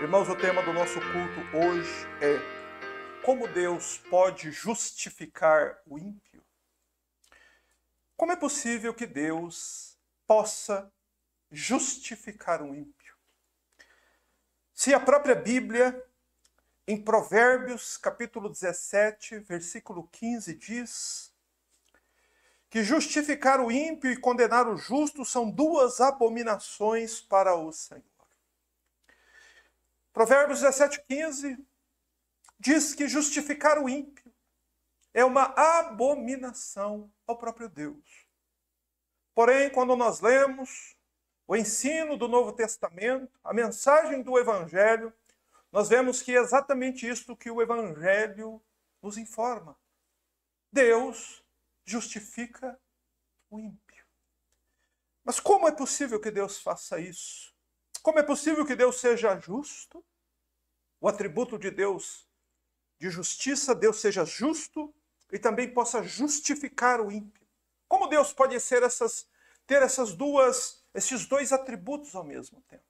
Irmãos, o tema do nosso culto hoje é como Deus pode justificar o ímpio? Como é possível que Deus possa justificar um ímpio? Se a própria Bíblia, em Provérbios, capítulo 17, versículo 15, diz que justificar o ímpio e condenar o justo são duas abominações para o Senhor. Provérbios 17, 15 diz que justificar o ímpio é uma abominação ao próprio Deus. Porém, quando nós lemos o ensino do Novo Testamento, a mensagem do Evangelho, nós vemos que é exatamente isto que o Evangelho nos informa. Deus justifica o ímpio. Mas como é possível que Deus faça isso? Como é possível que Deus seja justo? O atributo de Deus, de justiça, Deus seja justo e também possa justificar o ímpio. Como Deus pode ter esses dois atributos ao mesmo tempo?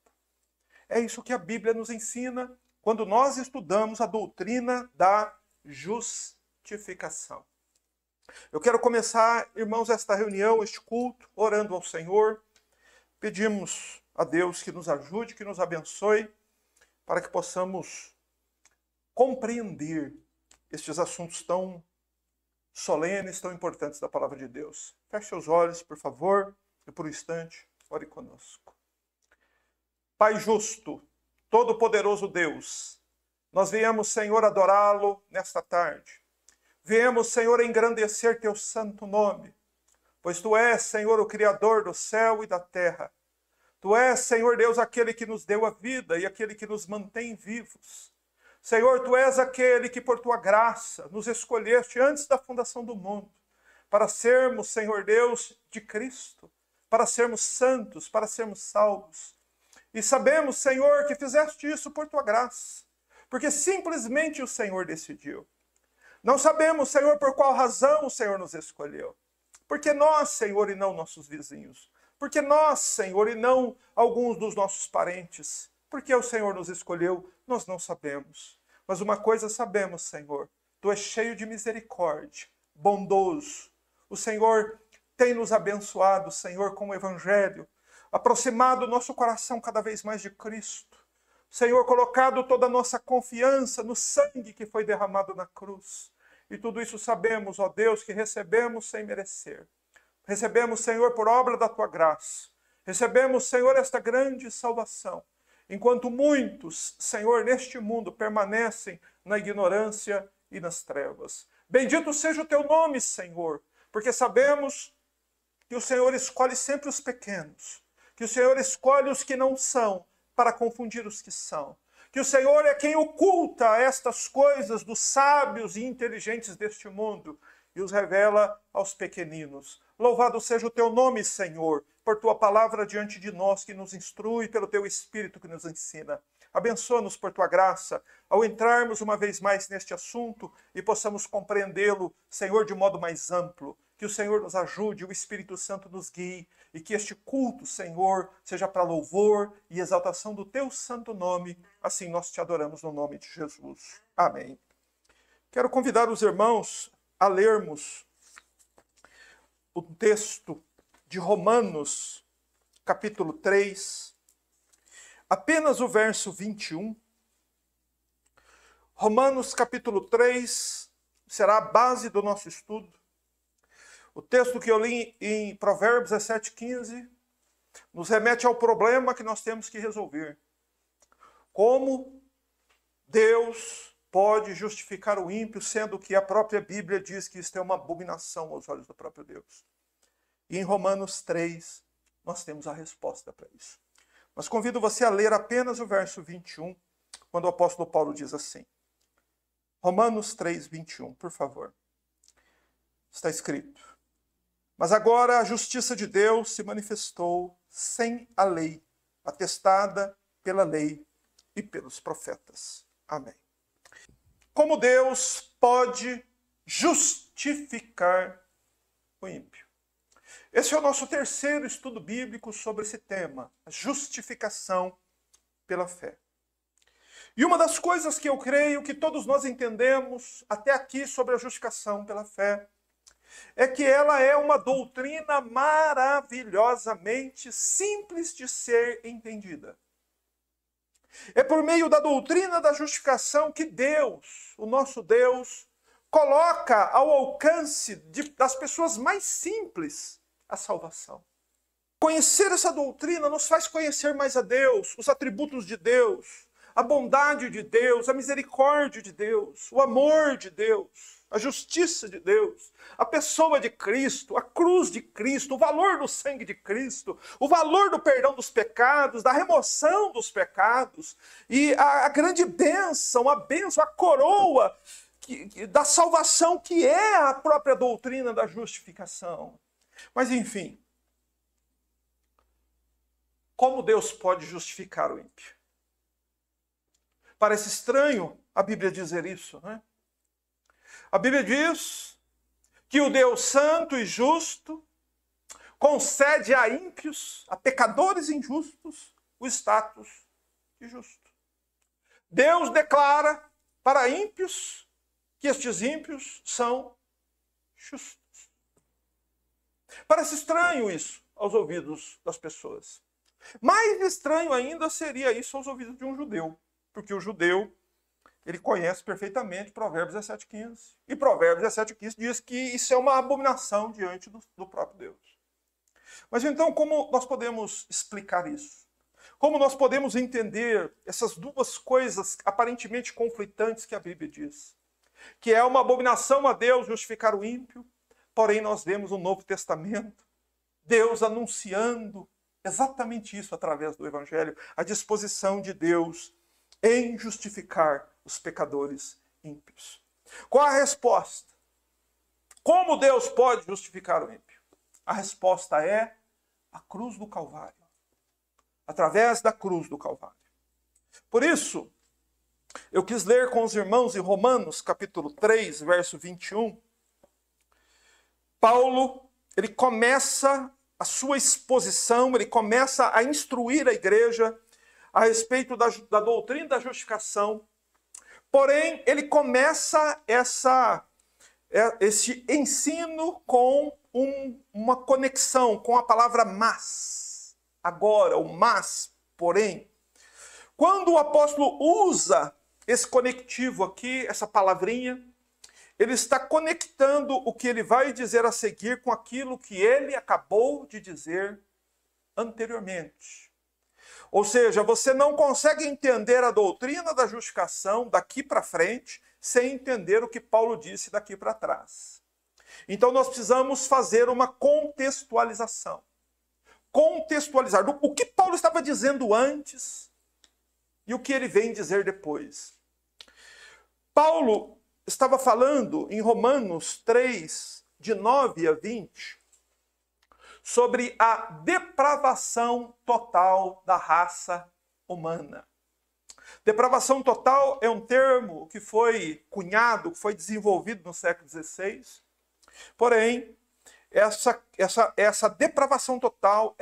É isso que a Bíblia nos ensina quando nós estudamos a doutrina da justificação. Eu quero começar, irmãos, esta reunião, este culto, orando ao Senhor. Pedimos a Deus que nos ajude, que nos abençoe, para que possamos compreender estes assuntos tão solenes, tão importantes da palavra de Deus. Feche seus olhos, por favor, e por um instante, ore conosco. Pai justo, todo-poderoso Deus, nós viemos, Senhor, adorá-lo nesta tarde. Viemos, Senhor, engrandecer teu santo nome, pois tu és, Senhor, o Criador do céu e da terra. Tu és, Senhor Deus, aquele que nos deu a vida e aquele que nos mantém vivos. Senhor, tu és aquele que, por tua graça, nos escolheste antes da fundação do mundo, para sermos, Senhor Deus, de Cristo, para sermos santos, para sermos salvos. E sabemos, Senhor, que fizeste isso por tua graça, porque simplesmente o Senhor decidiu. Não sabemos, Senhor, por qual razão o Senhor nos escolheu. Porque nós, Senhor, e não nossos vizinhos. Porque nós, Senhor, e não alguns dos nossos parentes. Porque o Senhor nos escolheu, nós não sabemos. Mas uma coisa sabemos, Senhor. Tu és cheio de misericórdia, bondoso. O Senhor tem nos abençoado, Senhor, com o Evangelho. Aproximado o nosso coração cada vez mais de Cristo. Senhor, colocado toda a nossa confiança no sangue que foi derramado na cruz. E tudo isso sabemos, ó Deus, que recebemos sem merecer. Recebemos, Senhor, por obra da tua graça. Recebemos, Senhor, esta grande salvação. Enquanto muitos, Senhor, neste mundo permanecem na ignorância e nas trevas. Bendito seja o teu nome, Senhor, porque sabemos que o Senhor escolhe sempre os pequenos, que o Senhor escolhe os que não são, para confundir os que são. Que o Senhor é quem oculta estas coisas dos sábios e inteligentes deste mundo e os revela aos pequeninos. Louvado seja o teu nome, Senhor, por tua palavra diante de nós que nos instrui, pelo teu Espírito que nos ensina. Abençoa-nos por tua graça, ao entrarmos uma vez mais neste assunto e possamos compreendê-lo, Senhor, de modo mais amplo. Que o Senhor nos ajude, o Espírito Santo nos guie e que este culto, Senhor, seja para louvor e exaltação do teu santo nome. Assim nós te adoramos no nome de Jesus. Amém. Quero convidar os irmãos a lermos o texto de Romanos, capítulo 3, apenas o verso 21. Romanos, capítulo 3, será a base do nosso estudo. O texto que eu li em Provérbios 17, 15, nos remete ao problema que nós temos que resolver. Como Deus pode justificar o ímpio, sendo que a própria Bíblia diz que isto é uma abominação aos olhos do próprio Deus. E em Romanos 3, nós temos a resposta para isso. Mas convido você a ler apenas o verso 21, quando o apóstolo Paulo diz assim. Romanos 3, 21, por favor. Está escrito. Mas agora a justiça de Deus se manifestou sem a lei, atestada pela lei e pelos profetas. Amém. Como Deus pode justificar o ímpio? Esse é o nosso terceiro estudo bíblico sobre esse tema, a justificação pela fé. E uma das coisas que eu creio que todos nós entendemos até aqui sobre a justificação pela fé é que ela é uma doutrina maravilhosamente simples de ser entendida. É por meio da doutrina da justificação que Deus, o nosso Deus, coloca ao alcance das pessoas mais simples a salvação. Conhecer essa doutrina nos faz conhecer mais a Deus, os atributos de Deus, a bondade de Deus, a misericórdia de Deus, o amor de Deus, a justiça de Deus, a pessoa de Cristo, a cruz de Cristo, o valor do sangue de Cristo, o valor do perdão dos pecados, da remoção dos pecados e a grande bênção, a coroa da salvação que é a própria doutrina da justificação. Mas enfim, como Deus pode justificar o ímpio? Parece estranho a Bíblia dizer isso, não é? A Bíblia diz que o Deus santo e justo concede a ímpios, a pecadores injustos, o status de justo. Deus declara para ímpios que estes ímpios são justos. Parece estranho isso aos ouvidos das pessoas. Mais estranho ainda seria isso aos ouvidos de um judeu, porque o judeu, ele conhece perfeitamente Provérbios 17,15. E Provérbios 17,15 diz que isso é uma abominação diante do próprio Deus. Mas então, como nós podemos explicar isso? Como nós podemos entender essas duas coisas aparentemente conflitantes que a Bíblia diz? Que é uma abominação a Deus justificar o ímpio, porém nós vemos no Novo Testamento Deus anunciando exatamente isso através do Evangelho, a disposição de Deus em justificar os pecadores ímpios. Qual a resposta? Como Deus pode justificar o ímpio? A resposta é a cruz do Calvário. Através da cruz do Calvário. Por isso, eu quis ler com os irmãos em Romanos, capítulo 3, verso 21. Paulo, ele começa a sua exposição, ele começa a instruir a igreja a respeito da doutrina da justificação. Porém, ele começa esse ensino com uma conexão com a palavra mas. Agora, o mas, porém. Quando o apóstolo usa esse conectivo aqui, essa palavrinha, ele está conectando o que ele vai dizer a seguir com aquilo que ele acabou de dizer anteriormente. Ou seja, você não consegue entender a doutrina da justificação daqui para frente sem entender o que Paulo disse daqui para trás. Então nós precisamos fazer uma contextualização. Contextualizar o que Paulo estava dizendo antes e o que ele vem dizer depois. Paulo estava falando em Romanos 3, de 9 a 20, sobre a depravação total da raça humana. Depravação total é um termo que foi cunhado, que foi desenvolvido no século XVI. Porém, essa depravação total,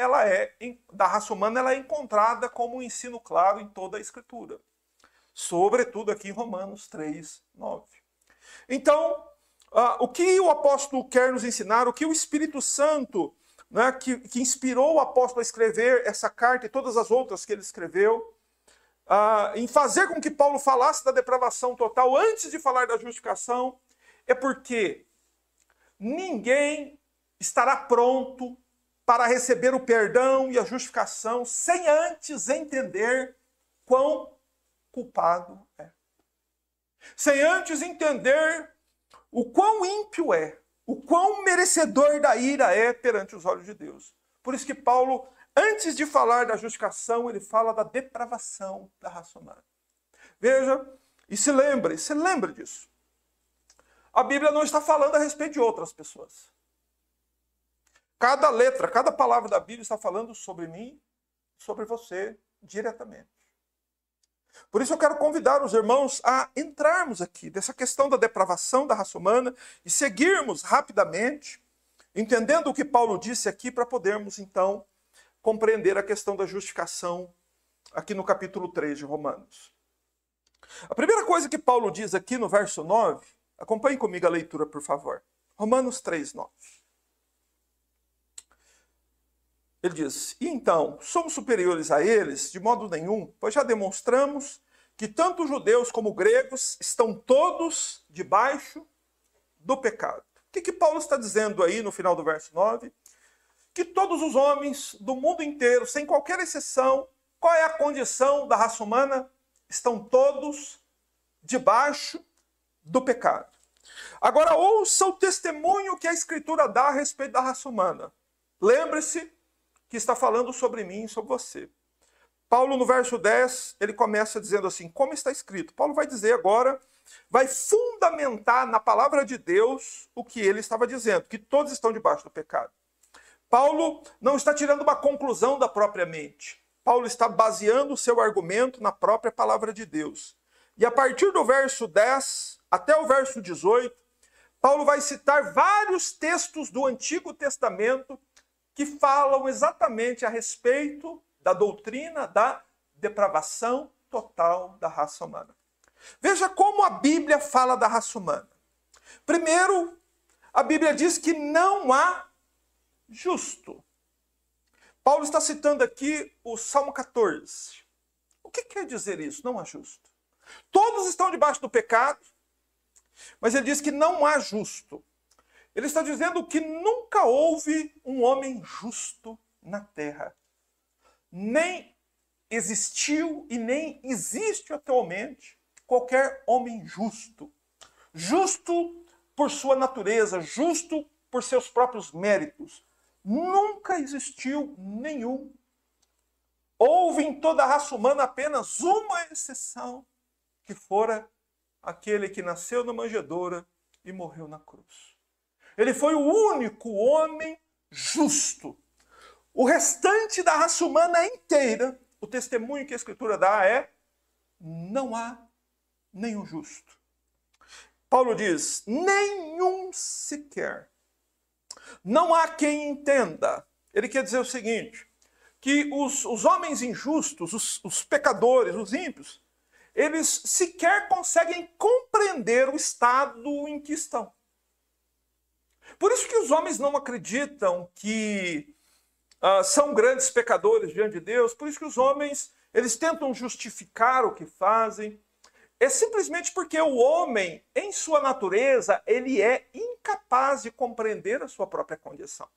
da raça humana, ela é encontrada como um ensino claro em toda a Escritura. Sobretudo aqui em Romanos 3, 9. Então, o que o apóstolo quer nos ensinar, o que o Espírito Santo, né, que inspirou o apóstolo a escrever essa carta e todas as outras que ele escreveu, em fazer com que Paulo falasse da depravação total antes de falar da justificação, é porque ninguém estará pronto para receber o perdão e a justificação sem antes entender quão culpado é. Sem antes entender o quão ímpio é, o quão merecedor da ira é perante os olhos de Deus. Por isso que Paulo, antes de falar da justificação, ele fala da depravação da raça humana. Veja, e se lembre disso. A Bíblia não está falando a respeito de outras pessoas. Cada letra, cada palavra da Bíblia está falando sobre mim, sobre você, diretamente. Por isso eu quero convidar os irmãos a entrarmos aqui dessa questão da depravação da raça humana e seguirmos rapidamente, entendendo o que Paulo disse aqui, para podermos então compreender a questão da justificação aqui no capítulo 3 de Romanos. A primeira coisa que Paulo diz aqui no verso 9, acompanhe comigo a leitura, por favor. Romanos 3:9. Ele diz: e então, somos superiores a eles? De modo nenhum, pois já demonstramos que tanto judeus como gregos estão todos debaixo do pecado. O que Paulo está dizendo aí no final do verso 9? Que todos os homens do mundo inteiro, sem qualquer exceção, qual é a condição da raça humana? Estão todos debaixo do pecado. Agora ouça o testemunho que a Escritura dá a respeito da raça humana. Lembre-se que está falando sobre mim e sobre você. Paulo, no verso 10, ele começa dizendo assim, como está escrito. Paulo vai dizer agora, vai fundamentar na palavra de Deus o que ele estava dizendo, que todos estão debaixo do pecado. Paulo não está tirando uma conclusão da própria mente. Paulo está baseando o seu argumento na própria palavra de Deus. E a partir do verso 10 até o verso 18, Paulo vai citar vários textos do Antigo Testamento que falam exatamente a respeito da doutrina da depravação total da raça humana. Veja como a Bíblia fala da raça humana. Primeiro, a Bíblia diz que não há justo. Paulo está citando aqui o Salmo 14. O que quer dizer isso? Não há justo. Todos estão debaixo do pecado, mas ele diz que não há justo. Ele está dizendo que nunca houve um homem justo na terra. Nem existiu e nem existe atualmente qualquer homem justo. Justo por sua natureza, justo por seus próprios méritos. Nunca existiu nenhum. Houve em toda a raça humana apenas uma exceção, que fora aquele que nasceu na manjedoura e morreu na cruz. Ele foi o único homem justo. O restante da raça humana inteira, o testemunho que a Escritura dá é: não há nenhum justo. Paulo diz: nenhum sequer. Não há quem entenda. Ele quer dizer o seguinte, que os homens injustos, os pecadores, os ímpios, eles sequer conseguem compreender o estado em que estão. Por isso que os homens não acreditam que são grandes pecadores diante de Deus, por isso que os homens eles tentam justificar o que fazem. É simplesmente porque o homem, em sua natureza, ele é incapaz de compreender a sua própria condição.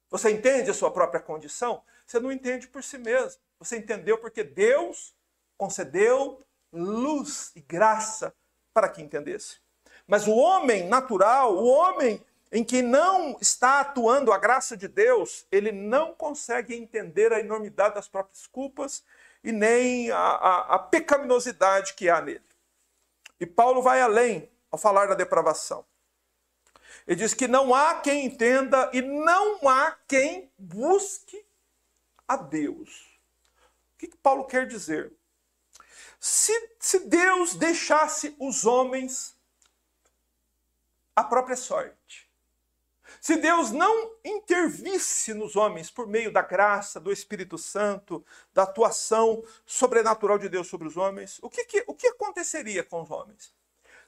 Você entende a sua própria condição? Você não entende por si mesmo. Você entendeu porque Deus concedeu luz e graça para que entendesse. Mas o homem natural, o homem em que não está atuando a graça de Deus, ele não consegue entender a enormidade das próprias culpas e nem a pecaminosidade que há nele. E Paulo vai além ao falar da depravação. Ele diz que não há quem entenda e não há quem busque a Deus. O que Paulo quer dizer? Se Deus deixasse os homens à própria sorte, se Deus não intervisse nos homens por meio da graça, do Espírito Santo, da atuação sobrenatural de Deus sobre os homens, o que aconteceria com os homens?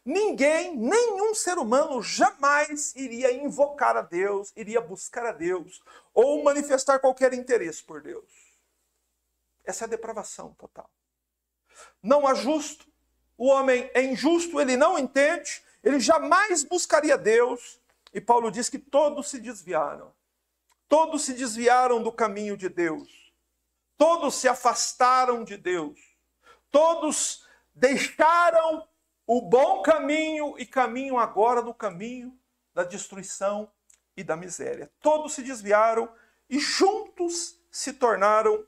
Ninguém, nenhum ser humano jamais iria invocar a Deus, iria buscar a Deus, ou manifestar qualquer interesse por Deus. Essa é a depravação total. Não há justo, o homem é injusto, ele não entende, ele jamais buscaria Deus. E Paulo diz que todos se desviaram. Todos se desviaram do caminho de Deus. Todos se afastaram de Deus. Todos deixaram o bom caminho e caminham agora no caminho da destruição e da miséria. Todos se desviaram e juntos se tornaram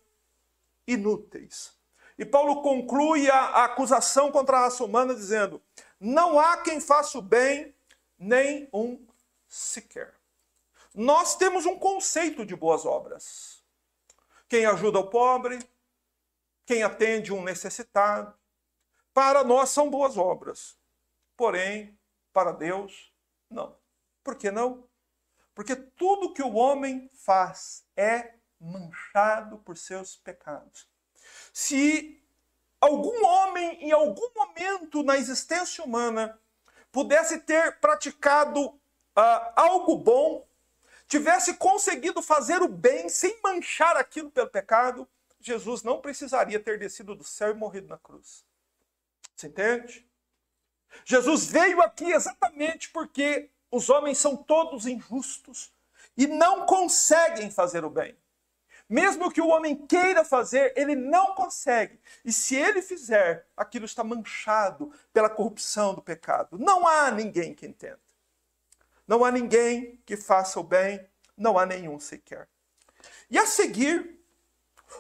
inúteis. E Paulo conclui a acusação contra a raça humana dizendo: não há quem faça o bem, nem um sequer. Nós temos um conceito de boas obras. Quem ajuda o pobre, quem atende um necessitado, para nós são boas obras. Porém, para Deus, não. Por que não? Porque tudo que o homem faz é manchado por seus pecados. Se algum homem homem, em algum momento na existência humana, pudesse ter praticado algo bom, tivesse conseguido fazer o bem sem manchar aquilo pelo pecado, Jesus não precisaria ter descido do céu e morrido na cruz. Você entende? Jesus veio aqui exatamente porque os homens são todos injustos e não conseguem fazer o bem. Mesmo que o homem queira fazer, ele não consegue. E se ele fizer, aquilo está manchado pela corrupção do pecado. Não há ninguém que entenda. Não há ninguém que faça o bem. Não há nenhum sequer. E a seguir,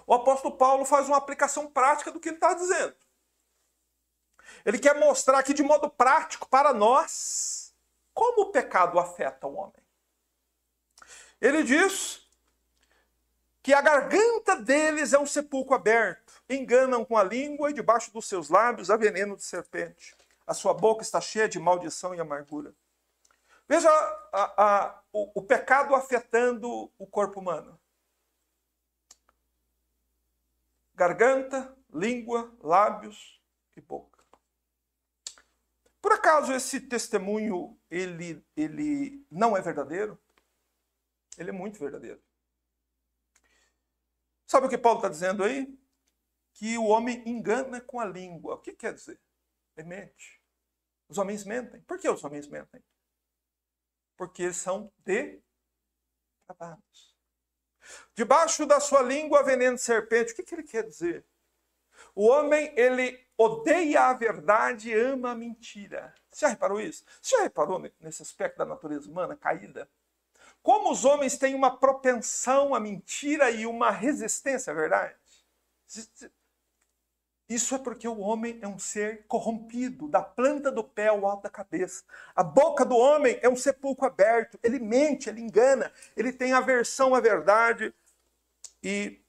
o apóstolo Paulo faz uma aplicação prática do que ele está dizendo. Ele quer mostrar aqui de modo prático para nós como o pecado afeta o homem. Ele diz que a garganta deles é um sepulcro aberto. Enganam com a língua e debaixo dos seus lábios há veneno de serpente. A sua boca está cheia de maldição e amargura. Veja o pecado afetando o corpo humano. Garganta, língua, lábios e boca. Por acaso esse testemunho ele não é verdadeiro? Ele é muito verdadeiro. Sabe o que Paulo está dizendo aí? Que o homem engana com a língua. O que quer dizer? Ele mente. Os homens mentem. Por que os homens mentem? Porque eles são depravados. Debaixo da sua língua veneno de serpente. O que ele quer dizer? O homem, ele odeia a verdade e ama a mentira. Você já reparou isso? Você já reparou nesse aspecto da natureza humana caída? Como os homens têm uma propensão à mentira e uma resistência à verdade? Isso é porque o homem é um ser corrompido, da planta do pé ao alto da cabeça. A boca do homem é um sepulcro aberto. Ele mente, ele engana, ele tem aversão à verdade e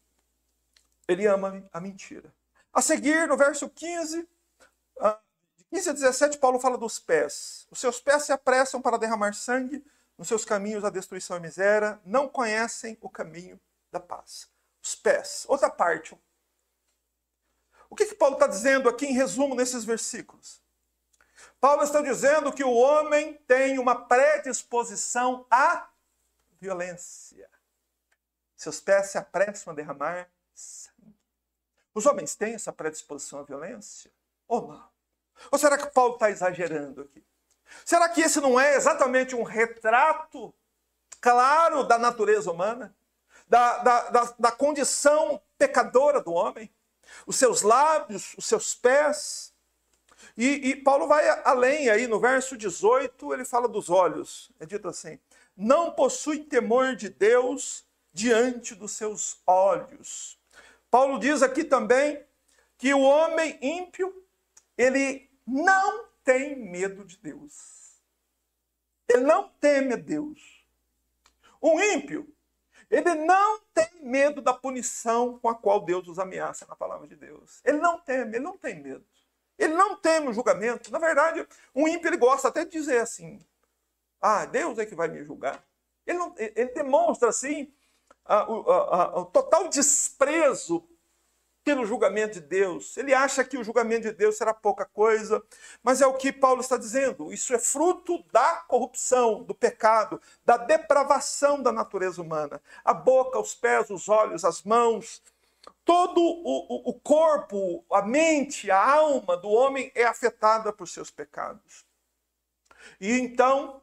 ele ama a mentira. A seguir, no verso 15, de 15 a 17, Paulo fala dos pés. Os seus pés se apressam para derramar sangue, nos seus caminhos a destruição e a miséria, não conhecem o caminho da paz. Os pés. Outra parte. O que Paulo está dizendo aqui em resumo nesses versículos? Paulo está dizendo que o homem tem uma predisposição à violência. Seus pés se apressam a derramar sangue. Os homens têm essa predisposição à violência? Ou não? Ou será que Paulo está exagerando aqui? Será que esse não é exatamente um retrato claro da natureza humana? Da condição pecadora do homem? Os seus lábios, os seus pés. E Paulo vai além aí, no verso 18, ele fala dos olhos. É dito assim, não possuem temor de Deus diante dos seus olhos. Paulo diz aqui também que o homem ímpio, ele não tem medo de Deus. Ele não teme a Deus. Um ímpio, ele não tem medo da punição com a qual Deus os ameaça na palavra de Deus. Ele não teme, ele não tem medo. Ele não teme o julgamento. Na verdade, um ímpio ele gosta até de dizer assim, Deus é que vai me julgar. Ele demonstra assim o total desprezo pelo julgamento de Deus. Ele acha que o julgamento de Deus será pouca coisa, mas é o que Paulo está dizendo. Isso é fruto da corrupção, do pecado, da depravação da natureza humana. A boca, os pés, os olhos, as mãos, todo o corpo, a mente, a alma do homem é afetada por seus pecados. E então,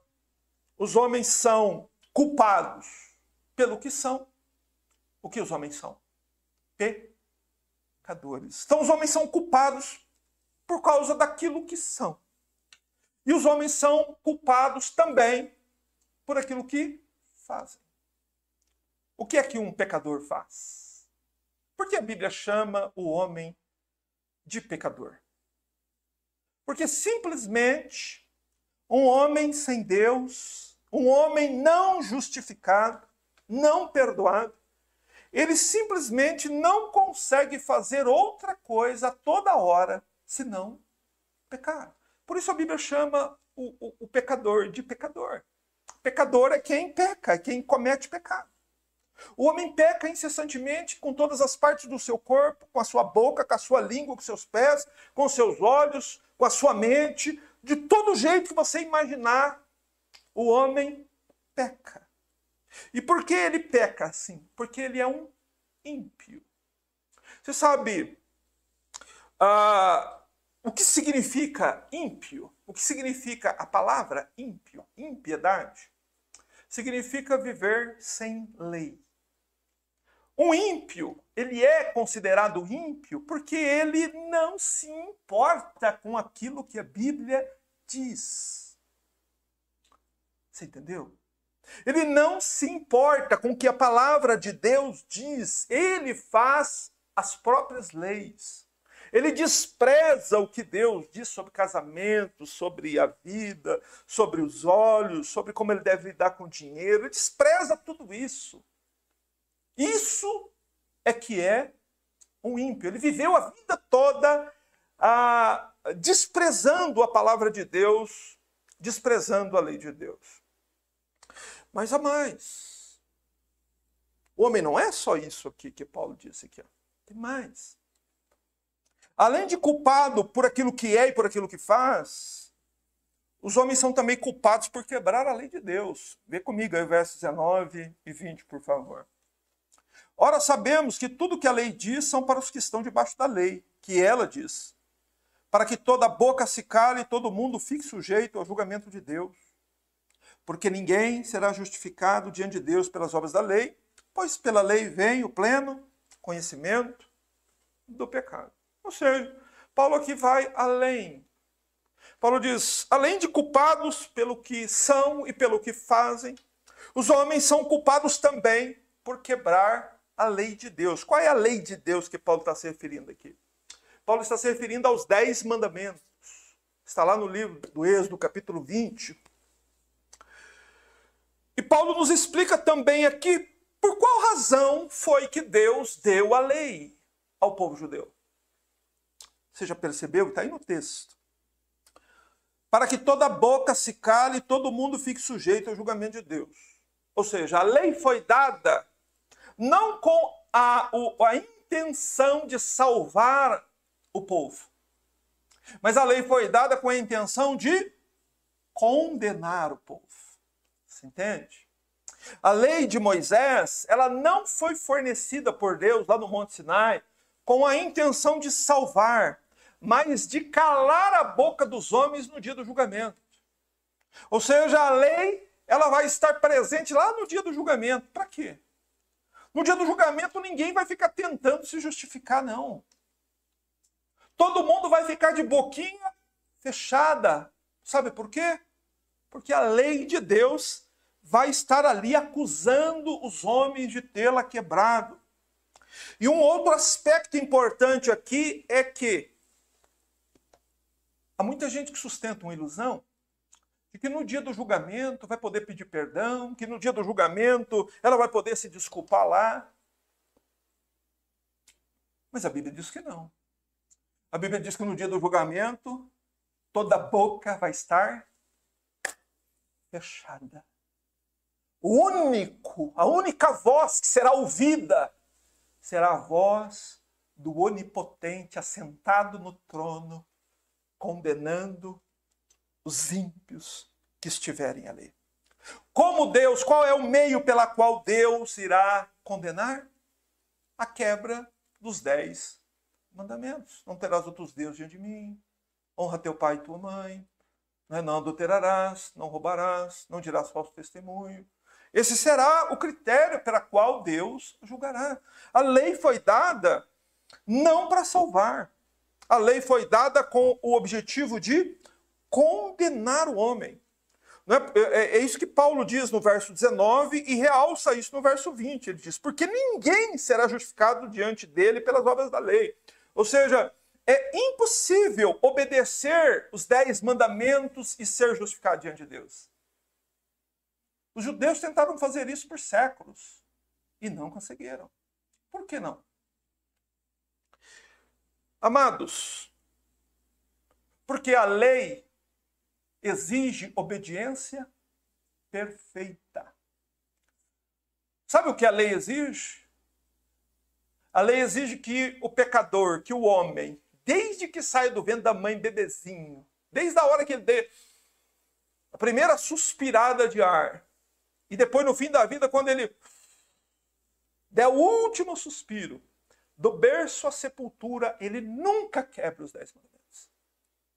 os homens são culpados pelo que são. O que os homens são? Pecadores. Então os homens são culpados por causa daquilo que são. E os homens são culpados também por aquilo que fazem. O que é que um pecador faz? Por que a Bíblia chama o homem de pecador? Porque simplesmente um homem sem Deus, um homem não justificado, não perdoado, ele simplesmente não consegue fazer outra coisa a toda hora, senão pecar. Por isso a Bíblia chama o pecador de pecador. Pecador é quem peca, é quem comete pecado. O homem peca incessantemente com todas as partes do seu corpo, com a sua boca, com a sua língua, com seus pés, com os seus olhos, com a sua mente, de todo jeito que você imaginar, o homem peca. E por que ele peca assim? Porque ele é um ímpio. Você sabe o que significa ímpio? O que significa a palavra ímpio? Impiedade? Significa viver sem lei. Um ímpio, ele é considerado ímpio porque ele não se importa com aquilo que a Bíblia diz. Você entendeu? Ele não se importa com o que a palavra de Deus diz. Ele faz as próprias leis. Ele despreza o que Deus diz sobre casamento, sobre a vida, sobre os olhos, sobre como ele deve lidar com o dinheiro. Ele despreza tudo isso. Isso é que é um ímpio. Ele viveu a vida toda desprezando a palavra de Deus, desprezando a lei de Deus. Mas há mais. O homem não é só isso aqui que Paulo disse aqui. Tem mais. Além de culpado por aquilo que é e por aquilo que faz, os homens são também culpados por quebrar a lei de Deus. Vê comigo aí versos 19 e 20, por favor. Ora, sabemos que tudo que a lei diz são para os que estão debaixo da lei, que ela diz, para que toda boca se cale e todo mundo fique sujeito ao julgamento de Deus. Porque ninguém será justificado diante de Deus pelas obras da lei, pois pela lei vem o pleno conhecimento do pecado. Ou seja, Paulo aqui vai além. Paulo diz, além de culpados pelo que são e pelo que fazem, os homens são culpados também por quebrar a lei de Deus. Qual é a lei de Deus que Paulo está se referindo aqui? Paulo está se referindo aos 10 mandamentos. Está lá no livro do Êxodo, capítulo 20. E Paulo nos explica também aqui por qual razão foi que Deus deu a lei ao povo judeu. Você já percebeu? Está aí no texto. Para que toda boca se cale e todo mundo fique sujeito ao julgamento de Deus. Ou seja, a lei foi dada não com a intenção de salvar o povo, mas a lei foi dada com a intenção de condenar o povo. Você entende? A lei de Moisés, ela não foi fornecida por Deus lá no Monte Sinai com a intenção de salvar, mas de calar a boca dos homens no dia do julgamento. Ou seja, a lei, ela vai estar presente lá no dia do julgamento. Para quê? No dia do julgamento, ninguém vai ficar tentando se justificar, não. Todo mundo vai ficar de boquinha fechada. Sabe por quê? Porque a lei de Deus vai estar ali acusando os homens de tê-la quebrado. E um outro aspecto importante aqui é que há muita gente que sustenta uma ilusão de que no dia do julgamento vai poder pedir perdão, que no dia do julgamento ela vai poder se desculpar lá. Mas a Bíblia diz que não. A Bíblia diz que no dia do julgamento toda boca vai estar fechada. A única voz que será ouvida será a voz do onipotente assentado no trono, condenando os ímpios que estiverem ali. Como Deus, qual é o meio pela qual Deus irá condenar? A quebra dos 10 mandamentos. Não terás outros deuses diante de mim. Honra teu pai e tua mãe. Não adulterarás, não roubarás, não dirás falso testemunho. Esse será o critério pela qual Deus julgará. A lei foi dada não para salvar. A lei foi dada com o objetivo de condenar o homem. É isso que Paulo diz no verso 19 e realça isso no verso 20. Ele diz, porque ninguém será justificado diante dele pelas obras da lei. Ou seja, é impossível obedecer os 10 mandamentos e ser justificado diante de Deus. Os judeus tentaram fazer isso por séculos e não conseguiram. Por que não? Amados, porque a lei exige obediência perfeita. Sabe o que a lei exige? A lei exige que o pecador, que o homem, desde que saia do ventre da mãe bebezinho, desde a hora que ele dê a primeira suspirada de ar, e depois no fim da vida, quando ele der o último suspiro, do berço à sepultura, ele nunca quebra os 10 mandamentos.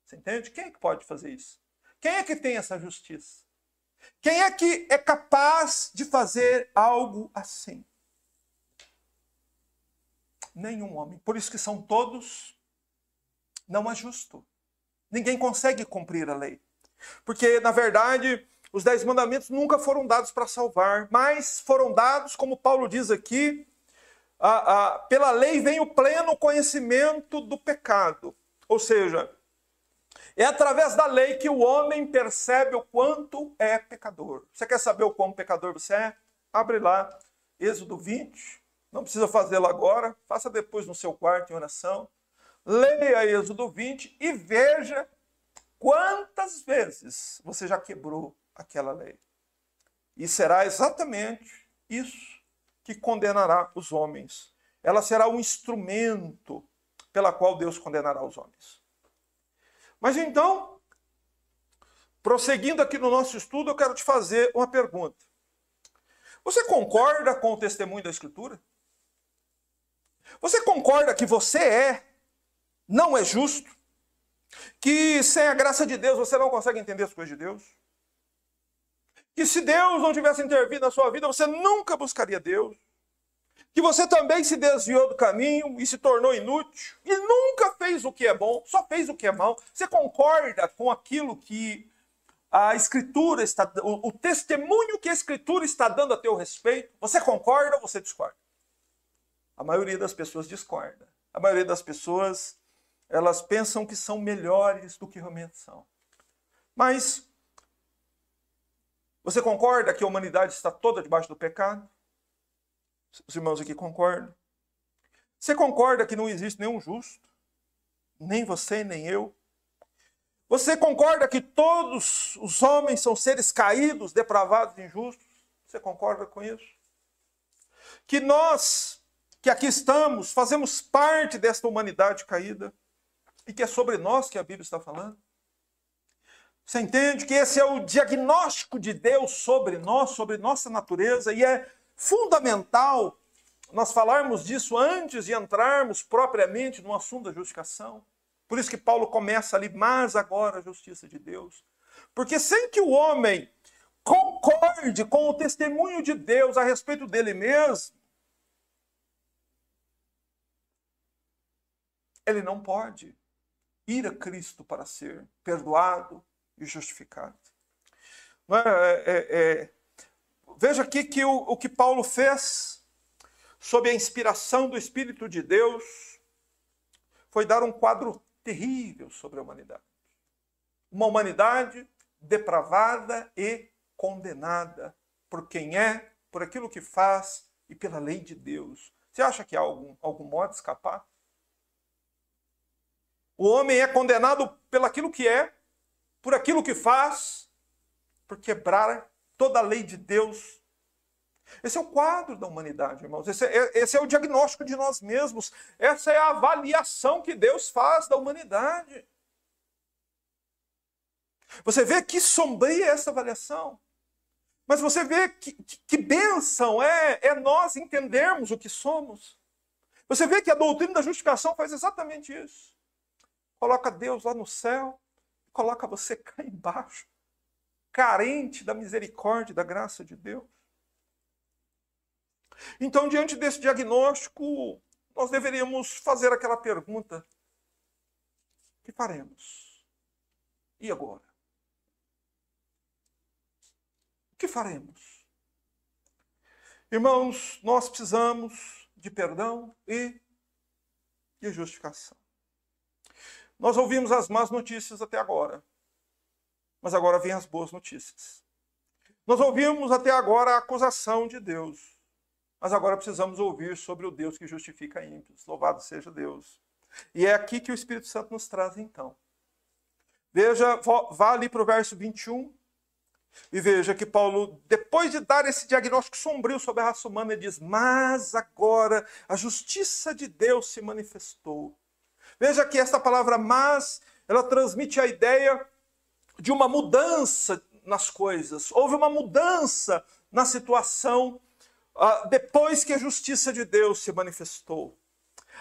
Você entende? Quem é que pode fazer isso? Quem é que tem essa justiça? Quem é que é capaz de fazer algo assim? Nenhum homem. Por isso que são todos não é justo. Ninguém consegue cumprir a lei. Porque, na verdade, os 10 mandamentos nunca foram dados para salvar, mas foram dados, como Paulo diz aqui, pela lei vem o pleno conhecimento do pecado. Ou seja, é através da lei que o homem percebe o quanto é pecador. Você quer saber o quão pecador você é? Abre lá, Êxodo 20. Não precisa fazê-lo agora, faça depois no seu quarto em oração. Leia Êxodo 20 e veja quantas vezes você já quebrou aquela lei. E será exatamente isso que condenará os homens. Ela será um instrumento pela qual Deus condenará os homens. Mas então, prosseguindo aqui no nosso estudo, eu quero te fazer uma pergunta. Você concorda com o testemunho da Escritura? Você concorda que você não é justo? Que sem a graça de Deus você não consegue entender as coisas de Deus? Que se Deus não tivesse intervido na sua vida, você nunca buscaria Deus? Que você também se desviou do caminho e se tornou inútil e nunca fez o que é bom, só fez o que é mal? Você concorda com aquilo que a Escritura está, o testemunho que a Escritura está dando a teu respeito? Você concorda ou você discorda? A maioria das pessoas discorda. A maioria das pessoas, elas pensam que são melhores do que realmente são. Mas você concorda que a humanidade está toda debaixo do pecado? Os irmãos aqui concordam. Você concorda que não existe nenhum justo? Nem você, nem eu. Você concorda que todos os homens são seres caídos, depravados e injustos? Você concorda com isso? Que nós, que aqui estamos, fazemos parte desta humanidade caída e que é sobre nós que a Bíblia está falando? Você entende que esse é o diagnóstico de Deus sobre nós, sobre nossa natureza, e é fundamental nós falarmos disso antes de entrarmos propriamente no assunto da justificação. Por isso que Paulo começa ali, mas agora a justiça de Deus. Porque sem que o homem concorde com o testemunho de Deus a respeito dele mesmo, ele não pode ir a Cristo para ser perdoado e justificado. Veja aqui que o que Paulo fez, sob a inspiração do Espírito de Deus, foi dar um quadro terrível sobre a humanidade. Uma humanidade depravada e condenada por quem é, por aquilo que faz e pela lei de Deus. Você acha que há algum modo de escapar? O homem é condenado pelo aquilo que é, por aquilo que faz, por quebrar toda a lei de Deus. Esse é o quadro da humanidade, irmãos. Esse é o diagnóstico de nós mesmos. Essa é a avaliação que Deus faz da humanidade. Você vê que sombria é essa avaliação. Mas você vê que bênção é nós entendermos o que somos. Você vê que a doutrina da justificação faz exatamente isso. Coloca Deus lá no céu, coloca você cá embaixo, carente da misericórdia e da graça de Deus. Então, diante desse diagnóstico, nós deveríamos fazer aquela pergunta: o que faremos? E agora? O que faremos? Irmãos, nós precisamos de perdão e de justificação. Nós ouvimos as más notícias até agora, mas agora vêm as boas notícias. Nós ouvimos até agora a acusação de Deus, mas agora precisamos ouvir sobre o Deus que justifica ímpios. Louvado seja Deus. E é aqui que o Espírito Santo nos traz então. Veja, vá ali para o verso 21. E veja que Paulo, depois de dar esse diagnóstico sombrio sobre a raça humana, ele diz: mas agora a justiça de Deus se manifestou. Veja que essa palavra mas, ela transmite a ideia de uma mudança nas coisas. Houve uma mudança na situação depois que a justiça de Deus se manifestou.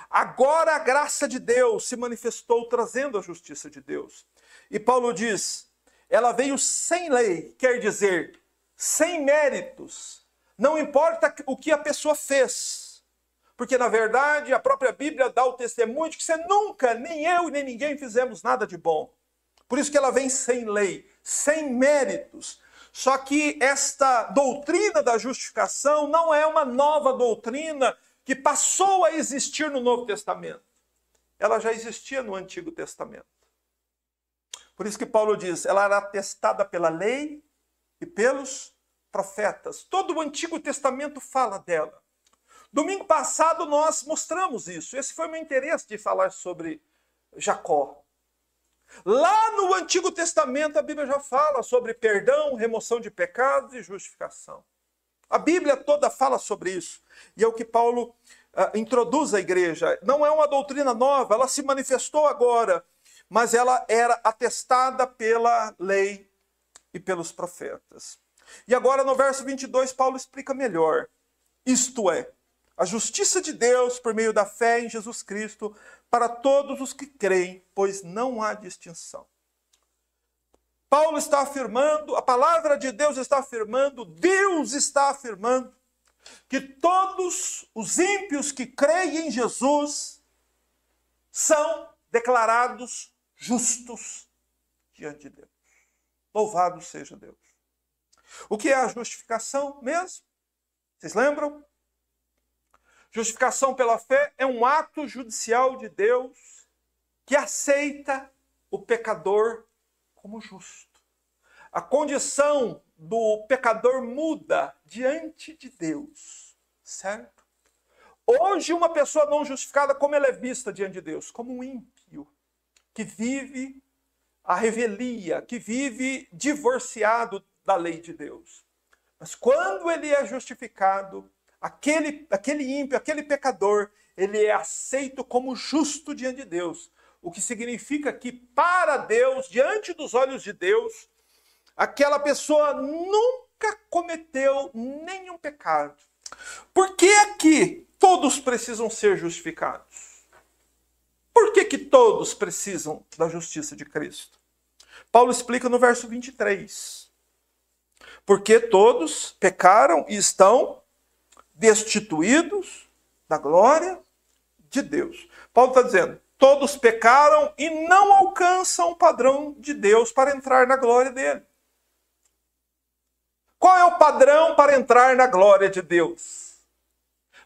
Agora a graça de Deus se manifestou trazendo a justiça de Deus. E Paulo diz: ela veio sem lei, quer dizer, sem méritos. Não importa o que a pessoa fez. Porque, na verdade, a própria Bíblia dá o testemunho de que você nunca, nem eu, nem ninguém fizemos nada de bom. Por isso que ela vem sem lei, sem méritos. Só que esta doutrina da justificação não é uma nova doutrina que passou a existir no Novo Testamento. Ela já existia no Antigo Testamento. Por isso que Paulo diz, ela era atestada pela lei e pelos profetas. Todo o Antigo Testamento fala dela. Domingo passado nós mostramos isso. Esse foi o meu interesse de falar sobre Jacó. Lá no Antigo Testamento a Bíblia já fala sobre perdão, remoção de pecados e justificação. A Bíblia toda fala sobre isso. E é o que Paulo introduz à igreja. Não é uma doutrina nova, ela se manifestou agora, mas ela era atestada pela lei e pelos profetas. E agora no verso 22 Paulo explica melhor. Isto é, a justiça de Deus por meio da fé em Jesus Cristo para todos os que creem, pois não há distinção. Paulo está afirmando, a palavra de Deus está afirmando, Deus está afirmando que todos os ímpios que creem em Jesus são declarados justos diante de Deus. Louvado seja Deus. O que é a justificação mesmo? Vocês lembram? Justificação pela fé é um ato judicial de Deus que aceita o pecador como justo. A condição do pecador muda diante de Deus, certo? Hoje uma pessoa não justificada, como ela é vista diante de Deus? Como um ímpio, que vive a revelia, que vive divorciado da lei de Deus. Mas quando ele é justificado, aquele ímpio, aquele pecador, ele é aceito como justo diante de Deus. O que significa que para Deus, diante dos olhos de Deus, aquela pessoa nunca cometeu nenhum pecado. Por que aqui todos precisam ser justificados? Por que todos precisam da justiça de Cristo? Paulo explica no verso 23. Porque todos pecaram e estão destituídos da glória de Deus. Paulo está dizendo, todos pecaram e não alcançam o padrão de Deus para entrar na glória dele. Qual é o padrão para entrar na glória de Deus?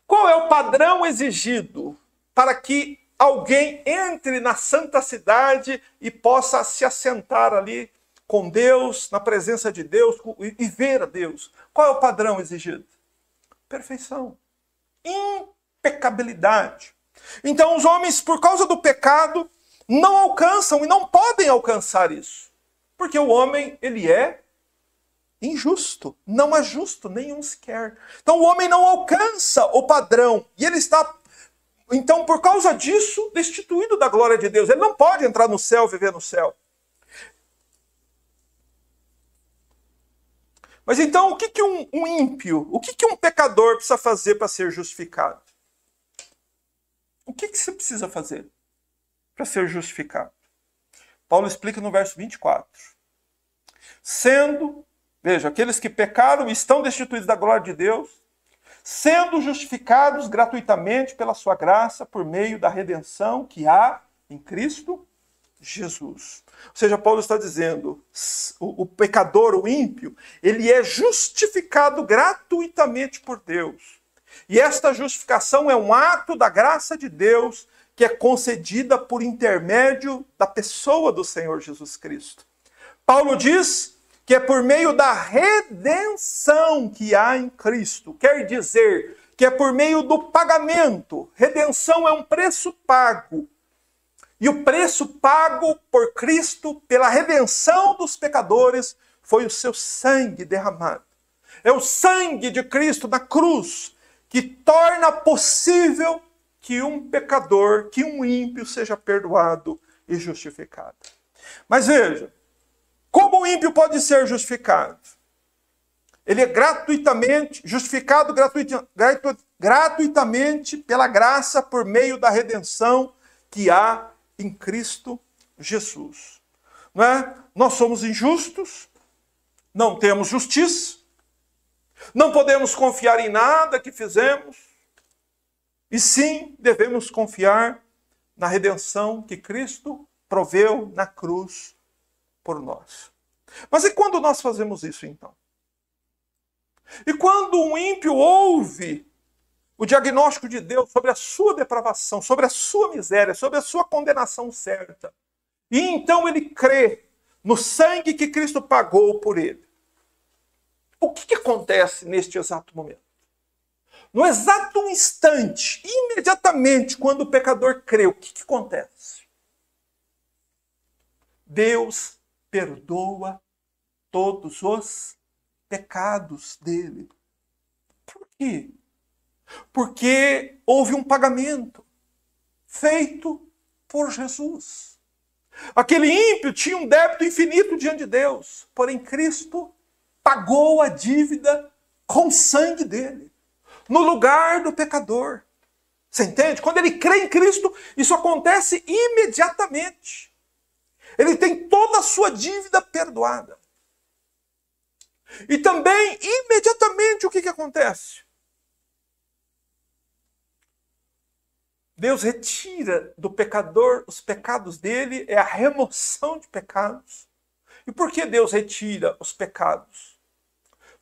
Qual é o padrão exigido para que alguém entre na santa cidade e possa se assentar ali com Deus, na presença de Deus e ver a Deus? Qual é o padrão exigido? Perfeição, impecabilidade. Então os homens, por causa do pecado, não alcançam e não podem alcançar isso. Porque o homem, ele é injusto. Não há justo nenhum sequer. Então o homem não alcança o padrão. E ele está, então, por causa disso, destituído da glória de Deus. Ele não pode entrar no céu, viver no céu. Mas então, o que um ímpio, o que um pecador precisa fazer para ser justificado? O que você precisa fazer para ser justificado? Paulo explica no verso 24. Veja, aqueles que pecaram e estão destituídos da glória de Deus, sendo justificados gratuitamente pela sua graça, por meio da redenção que há em Cristo Jesus. Ou seja, Paulo está dizendo, o pecador, o ímpio, ele é justificado gratuitamente por Deus. E esta justificação é um ato da graça de Deus que é concedida por intermédio da pessoa do Senhor Jesus Cristo. Paulo diz que é por meio da redenção que há em Cristo. Quer dizer que é por meio do pagamento. Redenção é um preço pago. E o preço pago por Cristo pela redenção dos pecadores foi o seu sangue derramado. É o sangue de Cristo na cruz que torna possível que um pecador, que um ímpio seja perdoado e justificado. Mas veja, como o ímpio pode ser justificado? Ele é gratuitamente, justificado gratuitamente pela graça por meio da redenção que há em Cristo Jesus. Não é? Nós somos injustos, não temos justiça, não podemos confiar em nada que fizemos, e sim devemos confiar na redenção que Cristo proveu na cruz por nós. Mas e quando nós fazemos isso então? E quando um ímpio ouve o diagnóstico de Deus sobre a sua depravação, sobre a sua miséria, sobre a sua condenação certa, e então ele crê no sangue que Cristo pagou por ele, o que acontece neste exato momento? No exato instante, imediatamente, quando o pecador crê, o que acontece? Deus perdoa todos os pecados dele. Por quê? Porque houve um pagamento feito por Jesus. Aquele ímpio tinha um débito infinito diante de Deus, porém Cristo pagou a dívida com o sangue dele, no lugar do pecador. Você entende? Quando ele crê em Cristo, isso acontece imediatamente. Ele tem toda a sua dívida perdoada. E também, imediatamente, o que acontece? Deus retira do pecador os pecados dele, é a remoção de pecados. E por que Deus retira os pecados?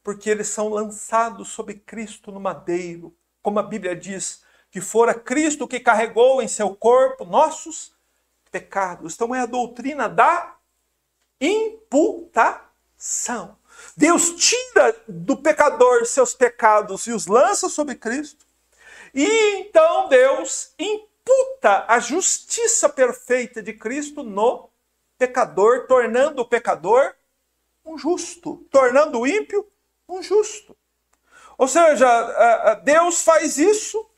Porque eles são lançados sobre Cristo no madeiro, como a Bíblia diz, que fora Cristo que carregou em seu corpo nossos pecados. Então é a doutrina da imputação. Deus tira do pecador seus pecados e os lança sobre Cristo. E então Deus imputa a justiça perfeita de Cristo no pecador, tornando o pecador um justo, tornando o ímpio um justo. Ou seja, Deus faz isso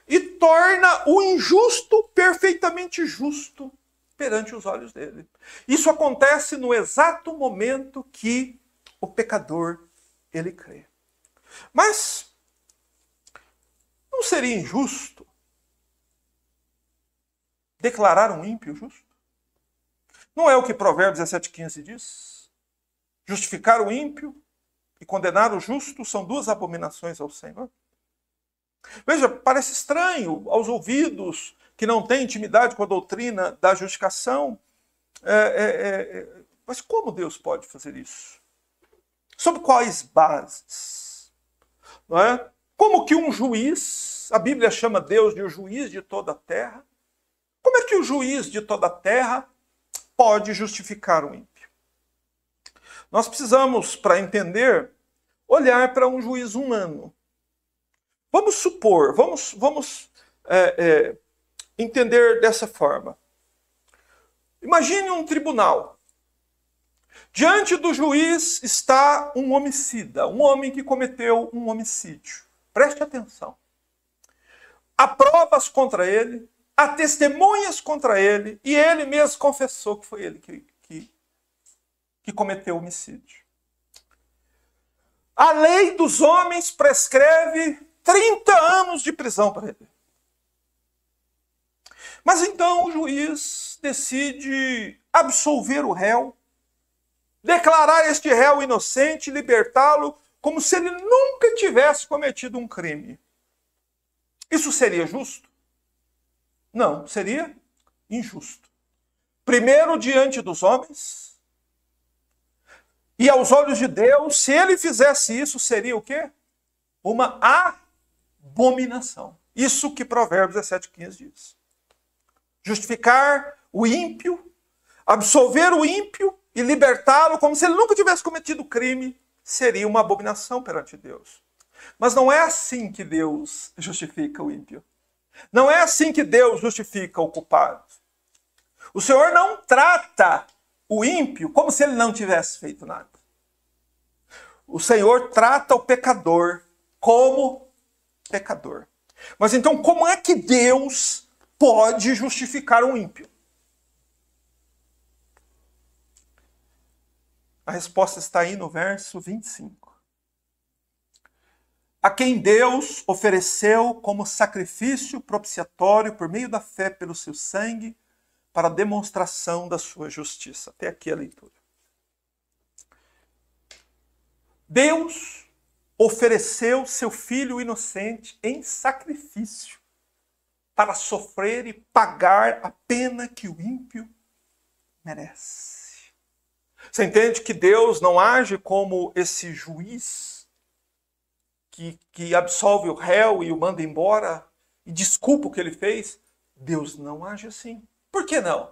e torna o injusto perfeitamente justo perante os olhos dele. Isso acontece no exato momento que o pecador, ele crê. Mas não seria injusto declarar um ímpio justo? Não é o que Provérbios 17,15 diz? Justificar o ímpio e condenar o justo são duas abominações ao Senhor. Veja, parece estranho aos ouvidos que não têm intimidade com a doutrina da justificação. Mas como Deus pode fazer isso? Sobre quais bases? Não é? Como que um juiz, a Bíblia chama Deus de o juiz de toda a terra, como é que o juiz de toda a terra pode justificar o ímpio? Nós precisamos, para entender, olhar para um juiz humano. Vamos supor, vamos entender dessa forma. Imagine um tribunal. Diante do juiz está um homicida, um homem que cometeu um homicídio. Preste atenção. Há provas contra ele, há testemunhas contra ele, e ele mesmo confessou que foi ele que cometeu o homicídio. A lei dos homens prescreve 30 anos de prisão para ele. Mas então o juiz decide absolver o réu, declarar este réu inocente e libertá-lo como se ele nunca tivesse cometido um crime. Isso seria justo? Não, seria injusto. Primeiro, diante dos homens, e aos olhos de Deus, se ele fizesse isso, seria o quê? Uma abominação. Isso que Provérbios 17,15 diz. Justificar o ímpio, absolver o ímpio e libertá-lo como se ele nunca tivesse cometido crime, seria uma abominação perante Deus. Mas não é assim que Deus justifica o ímpio. Não é assim que Deus justifica o culpado. O Senhor não trata o ímpio como se ele não tivesse feito nada. o Senhor trata o pecador como pecador. Mas então, como é que Deus pode justificar um ímpio? A resposta está aí no verso 25. A quem Deus ofereceu como sacrifício propiciatório por meio da fé pelo seu sangue, para a demonstração da sua justiça. Até aqui a leitura. Deus ofereceu seu Filho inocente em sacrifício para sofrer e pagar a pena que o ímpio merece. Você entende que Deus não age como esse juiz que absolve o réu e o manda embora e desculpa o que ele fez? Deus não age assim. Por que não?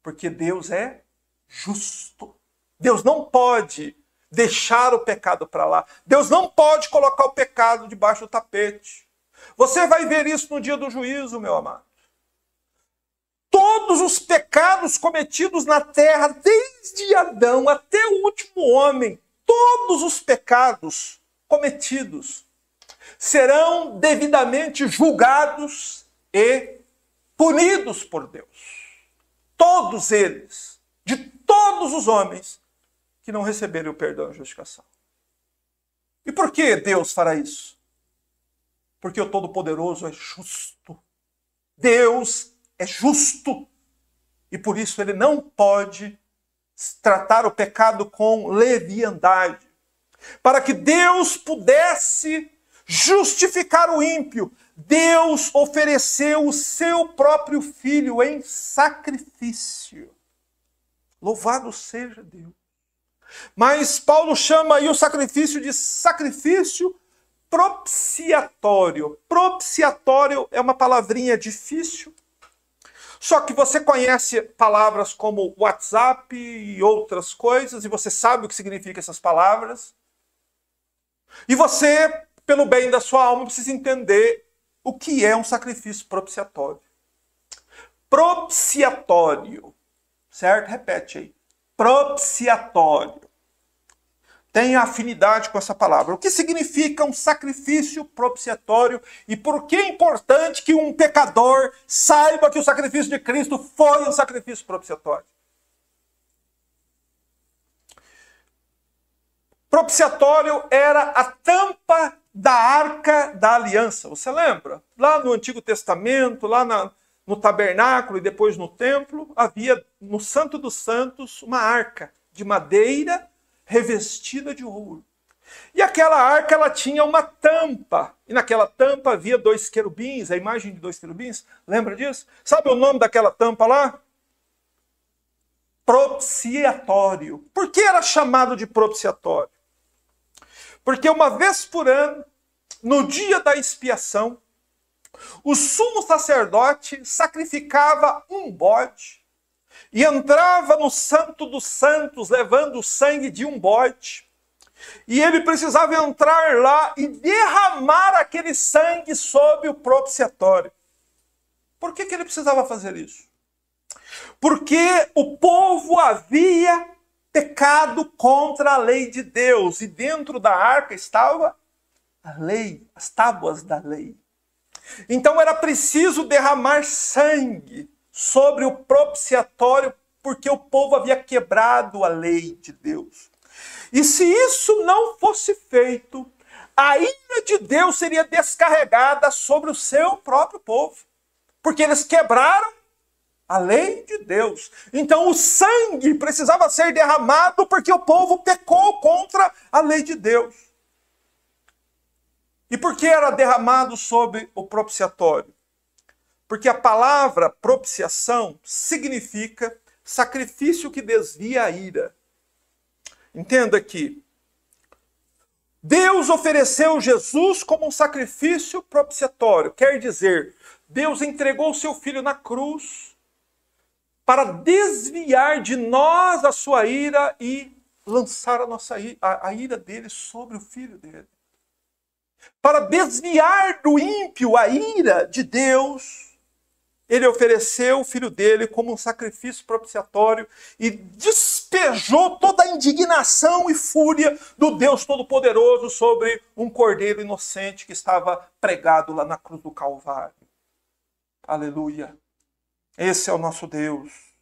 Porque Deus é justo. Deus não pode deixar o pecado para lá. Deus não pode colocar o pecado debaixo do tapete. Você vai ver isso no dia do juízo, meu amado. Todos os pecados cometidos na terra, desde Adão até o último homem, todos os pecados cometidos serão devidamente julgados e punidos por Deus. Todos eles, de todos os homens que não receberem o perdão e a justificação. E por que Deus fará isso? Porque o Todo-Poderoso é justo. Deus é justo. E por isso ele não pode tratar o pecado com leviandade. Para que Deus pudesse justificar o ímpio, Deus ofereceu o seu próprio Filho em sacrifício. Louvado seja Deus. Mas Paulo chama aí o sacrifício de sacrifício propiciatório. Propiciatório é uma palavrinha difícil. Só que você conhece palavras como WhatsApp e outras coisas, e você sabe o que significam essas palavras. E você, pelo bem da sua alma, precisa entender o que é um sacrifício propiciatório. Propiciatório. Certo? Repete aí. Propiciatório. Tenha afinidade com essa palavra. O que significa um sacrifício propiciatório e por que é importante que um pecador saiba que o sacrifício de Cristo foi um sacrifício propiciatório? Propiciatório era a tampa da Arca da Aliança. Você lembra? Lá no Antigo Testamento, lá no tabernáculo e depois no templo, havia no Santo dos Santos uma arca de madeira revestida de ouro. E aquela arca ela tinha uma tampa. E naquela tampa havia 2 querubins, a imagem de 2 querubins. Lembra disso? Sabe o nome daquela tampa lá? Propiciatório. Por que era chamado de propiciatório? Porque uma vez por ano, no dia da expiação, o sumo sacerdote sacrificava um bode e entrava no Santo dos Santos levando o sangue de um bode. E ele precisava entrar lá e derramar aquele sangue sobre o propiciatório. Por que ele precisava fazer isso? Porque o povo havia pecado contra a lei de Deus. E dentro da arca estava a lei, as tábuas da lei. Então era preciso derramar sangue sobre o propiciatório, porque o povo havia quebrado a lei de Deus. E se isso não fosse feito, a ira de Deus seria descarregada sobre o seu próprio povo. Porque eles quebraram a lei de Deus. Então o sangue precisava ser derramado porque o povo pecou contra a lei de Deus. E por que era derramado sobre o propiciatório? Porque a palavra propiciação significa sacrifício que desvia a ira. Entenda aqui. Deus ofereceu Jesus como um sacrifício propiciatório. Quer dizer, Deus entregou o seu Filho na cruz para desviar de nós a sua ira e lançar a ira dele sobre o Filho dele. Para desviar do ímpio a ira de Deus, ele ofereceu o Filho dele como um sacrifício propiciatório e despejou toda a indignação e fúria do Deus Todo-Poderoso sobre um cordeiro inocente que estava pregado lá na cruz do Calvário. Aleluia. Esse é o nosso Deus.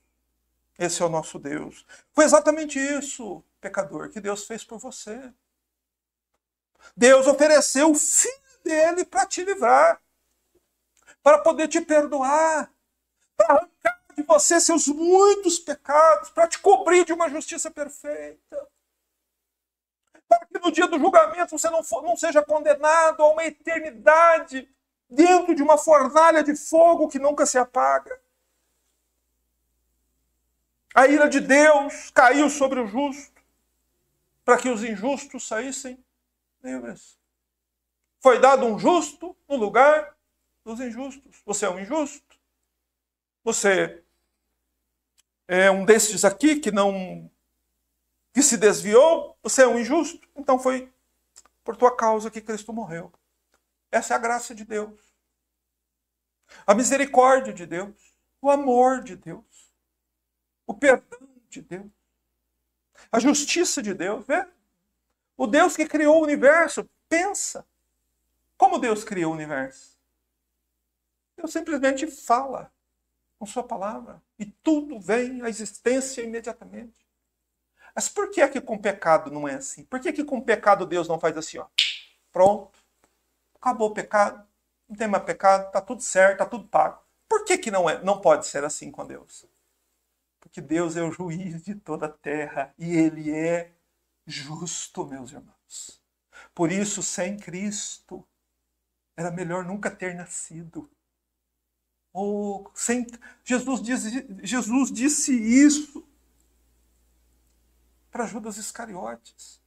Esse é o nosso Deus. Foi exatamente isso, pecador, que Deus fez por você. Deus ofereceu o Filho dele para te livrar, para poder te perdoar, para arrancar de você seus muitos pecados, para te cobrir de uma justiça perfeita, para que no dia do julgamento você não seja condenado a uma eternidade dentro de uma fornalha de fogo que nunca se apaga. A ira de Deus caiu sobre o justo, para que os injustos saíssem livres. Foi dado um justo no lugar dos injustos. Você é um injusto? Você é um desses aqui que se desviou? Você é um injusto? Então foi por tua causa que Cristo morreu. Essa é a graça de Deus. A misericórdia de Deus. O amor de Deus. O perdão de Deus. A justiça de Deus. Vê? O Deus que criou o universo. Pensa. Como Deus criou o universo? Deus simplesmente fala com sua palavra. E tudo vem à existência imediatamente. Mas por que é que com pecado não é assim? Por que é que com pecado Deus não faz assim? Ó, pronto. Acabou o pecado. Não tem mais pecado. Está tudo certo. Está tudo pago. Por que não pode ser assim com Deus? Porque Deus é o juiz de toda a terra. E Ele é justo, meus irmãos. Por isso, sem Cristo, era melhor nunca ter nascido. Jesus disse isso para Judas Iscariotes.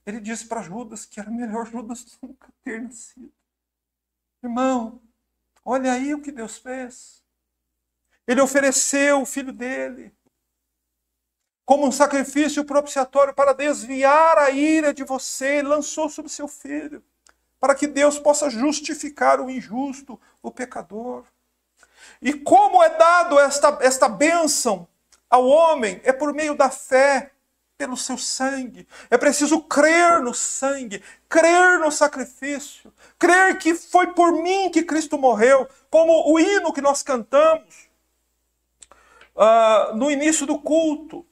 Ele disse para Judas que era melhor Judas nunca ter nascido. Irmão, olha aí o que Deus fez. Ele ofereceu o Filho dele como um sacrifício propiciatório para desviar a ira de você. Ele lançou sobre seu Filho, para que Deus possa justificar o injusto, o pecador. E como é dado esta bênção ao homem? É por meio da fé, pelo seu sangue. É preciso crer no sangue, crer no sacrifício, crer que foi por mim que Cristo morreu, como o hino que nós cantamos no início do culto.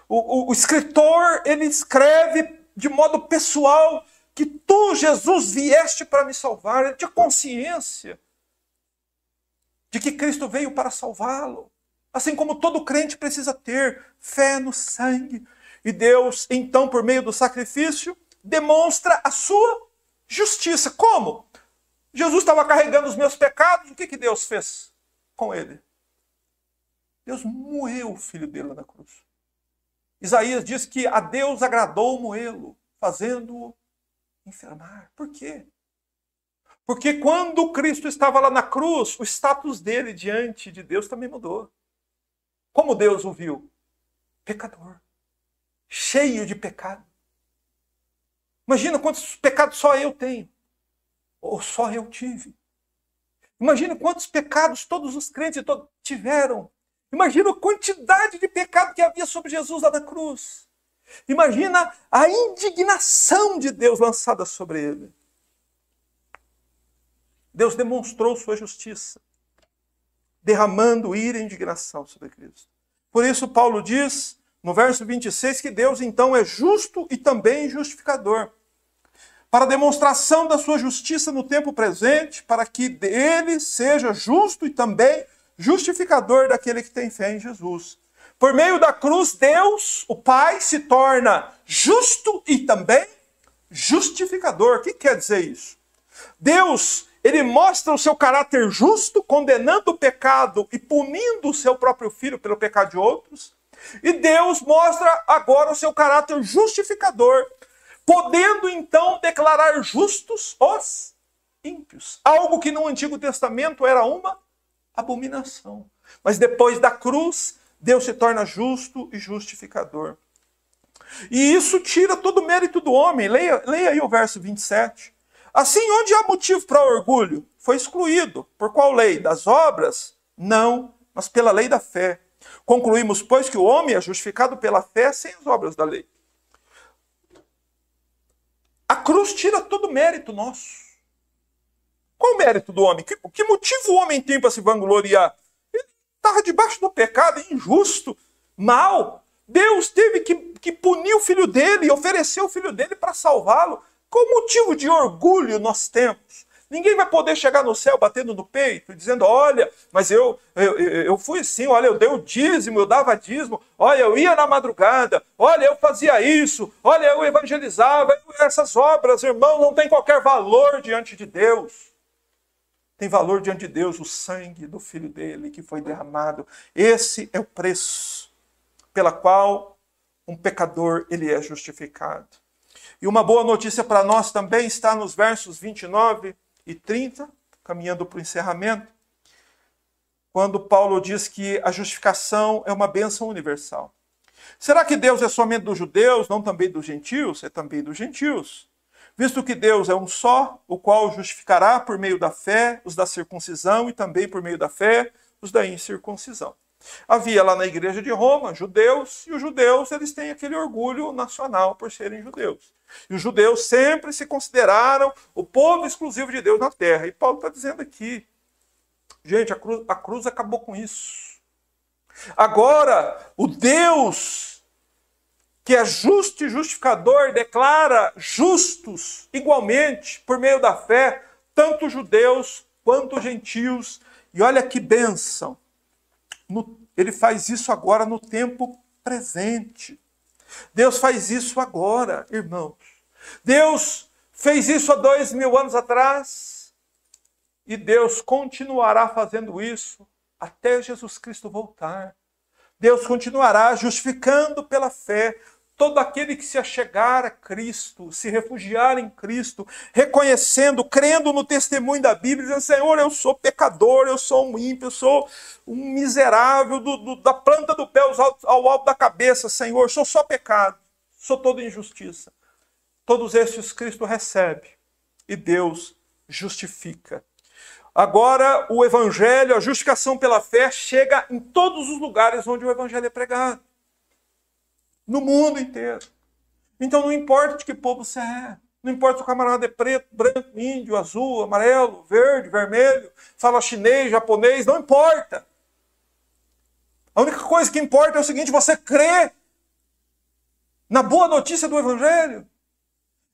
O escritor, ele escreve de modo pessoal que tu, Jesus, vieste para me salvar. Ele tinha consciência de que Cristo veio para salvá-lo. Assim como todo crente precisa ter fé no sangue. E Deus, então, por meio do sacrifício, demonstra a sua justiça. Como? Jesus estava carregando os meus pecados. O que Deus fez com ele? Deus moeu o Filho dele na cruz. Isaías diz que a Deus agradou moê-lo, fazendo-o enfermar. Por quê? Porque quando Cristo estava lá na cruz, o status dele diante de Deus também mudou. Como Deus o viu? Pecador. Cheio de pecado. Imagina quantos pecados só eu tenho. Ou só eu tive. Imagina quantos pecados todos os crentes tiveram. Imagina a quantidade de pecado que havia sobre Jesus lá na cruz. Imagina a indignação de Deus lançada sobre ele. Deus demonstrou sua justiça, derramando ira e indignação sobre Cristo. Por isso Paulo diz, no verso 26, que Deus então é justo e também justificador. Para demonstração da sua justiça no tempo presente, para que ele seja justo e também justificador daquele que tem fé em Jesus. Por meio da cruz, Deus, o Pai, se torna justo e também justificador. O que quer dizer isso? Deus, ele mostra o seu caráter justo, condenando o pecado e punindo o seu próprio filho pelo pecado de outros. E Deus mostra agora o seu caráter justificador, podendo então declarar justos os ímpios. Algo que no Antigo Testamento era uma abominação. Mas depois da cruz, Deus se torna justo e justificador. E isso tira todo o mérito do homem. Leia aí o verso 27. Assim, onde há motivo para orgulho? Foi excluído. Por qual lei? Das obras? Não, mas pela lei da fé. Concluímos, pois, que o homem é justificado pela fé sem as obras da lei. A cruz tira todo o mérito nosso. Qual o mérito do homem? Que motivo o homem tem para se vangloriar? Ele estava debaixo do pecado, injusto, mal. Deus teve que punir o filho dele e oferecer o filho dele para salvá-lo. Qual motivo de orgulho nós temos? Ninguém vai poder chegar no céu batendo no peito, dizendo, olha, mas eu fui assim, olha, eu dei o dízimo, eu dava dízimo, olha, eu ia na madrugada, olha, eu fazia isso, olha, eu evangelizava. Essas obras, irmão, não tem qualquer valor diante de Deus. Tem valor diante de Deus o sangue do filho dele que foi derramado. Esse é o preço pela qual um pecador ele é justificado. E uma boa notícia para nós também está nos versos 29 e 30, caminhando para o encerramento, quando Paulo diz que a justificação é uma bênção universal. Será que Deus é somente dos judeus, não também dos gentios? É também dos gentios. Visto que Deus é um só, o qual justificará por meio da fé os da circuncisão e também por meio da fé os da incircuncisão. Havia lá na igreja de Roma judeus, e os judeus eles têm aquele orgulho nacional por serem judeus. E os judeus sempre se consideraram o povo exclusivo de Deus na terra. E Paulo está dizendo aqui, gente, a cruz acabou com isso. Agora, o Deus que é justo e justificador, declara justos igualmente por meio da fé, tanto judeus quanto gentios. E olha que bênção. Ele faz isso agora no tempo presente. Deus faz isso agora, irmãos. Deus fez isso há 2000 anos atrás. E Deus continuará fazendo isso até Jesus Cristo voltar. Deus continuará justificando pela fé todo aquele que se achegar a Cristo, se refugiar em Cristo, reconhecendo, crendo no testemunho da Bíblia, dizendo, Senhor, eu sou pecador, eu sou um ímpio, eu sou um miserável, da planta do pé ao alto da cabeça, Senhor, sou só pecado, sou toda injustiça. Todos estes Cristo recebe e Deus justifica. Agora o Evangelho, a justificação pela fé, chega em todos os lugares onde o Evangelho é pregado. No mundo inteiro. Então não importa de que povo você é. Não importa se o camarada é preto, branco, índio, azul, amarelo, verde, vermelho, fala chinês, japonês, não importa. A única coisa que importa é o seguinte, você crê na boa notícia do Evangelho.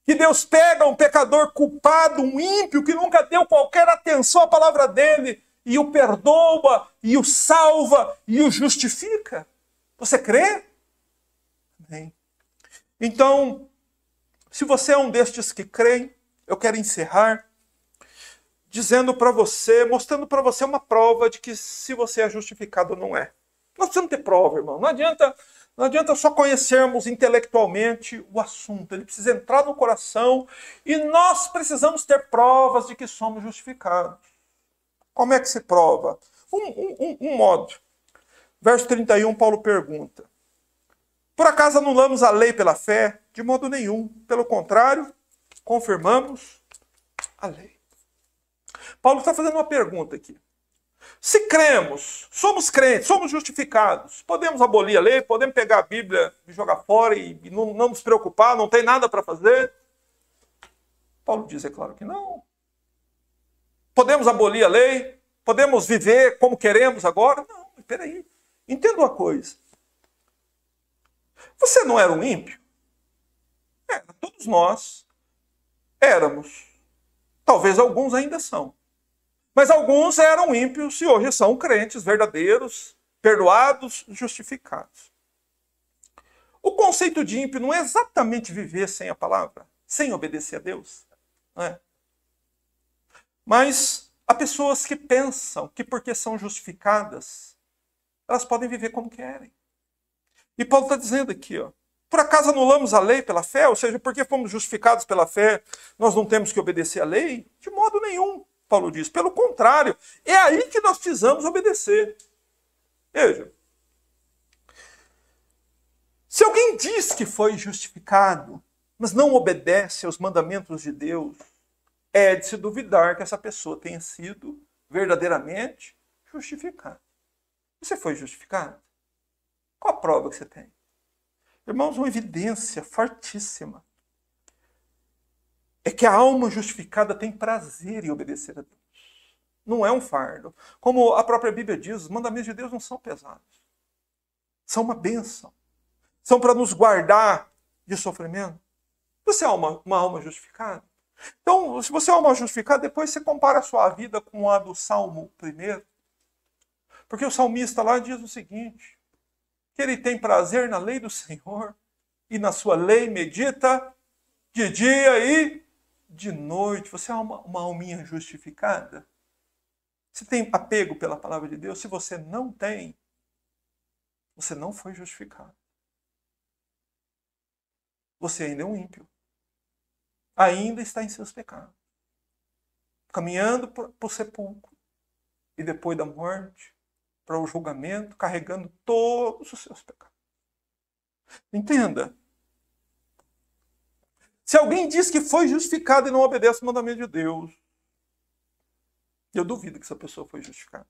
Que Deus pega um pecador culpado, um ímpio, que nunca deu qualquer atenção à palavra dele, e o perdoa, e o salva, e o justifica. Você crê? Amém. Então, se você é um destes que creem, eu quero encerrar dizendo para você, mostrando para você uma prova de que se você é justificado ou não é. Nós precisamos ter prova, irmão. Não adianta só conhecermos intelectualmente o assunto. Ele precisa entrar no coração e nós precisamos ter provas de que somos justificados. Como é que se prova? Um modo. Verso 31, Paulo pergunta: por acaso anulamos a lei pela fé? De modo nenhum. Pelo contrário, confirmamos a lei. Paulo está fazendo uma pergunta aqui. Se cremos, somos crentes, somos justificados, podemos abolir a lei, podemos pegar a Bíblia e jogar fora e não nos preocupar, não tem nada para fazer? Paulo diz, é claro que não. Podemos abolir a lei? Podemos viver como queremos agora? Não, espera aí. Entenda uma coisa. Você não era um ímpio? Todos nós éramos. Talvez alguns ainda são. Mas alguns eram ímpios e hoje são crentes verdadeiros, perdoados, justificados. O conceito de ímpio não é exatamente viver sem a palavra, sem obedecer a Deus. Não é? Mas há pessoas que pensam que porque são justificadas, elas podem viver como querem. E Paulo está dizendo aqui, ó, por acaso anulamos a lei pela fé? Ou seja, porque fomos justificados pela fé, nós não temos que obedecer à lei? De modo nenhum, Paulo diz. Pelo contrário, é aí que nós precisamos obedecer. Veja, se alguém diz que foi justificado, mas não obedece aos mandamentos de Deus, é de se duvidar que essa pessoa tenha sido verdadeiramente justificada. Você foi justificado? Qual a prova que você tem? Irmãos, uma evidência fortíssima é que a alma justificada tem prazer em obedecer a Deus. Não é um fardo. Como a própria Bíblia diz, os mandamentos de Deus não são pesados. São uma bênção. São para nos guardar de sofrimento. Você é uma alma justificada? Então, se você é uma alma justificada, depois você compara a sua vida com a do Salmo 1. Porque o salmista lá diz o seguinte, que ele tem prazer na lei do Senhor e na sua lei medita de dia e de noite. Você é uma alminha justificada? Você tem apego pela palavra de Deus? Se você não tem, você não foi justificado. Você ainda é um ímpio. Ainda está em seus pecados. Caminhando para o sepulcro. E depois da morte, para o julgamento, carregando todos os seus pecados. Entenda. Se alguém diz que foi justificado e não obedece o mandamento de Deus, eu duvido que essa pessoa foi justificada.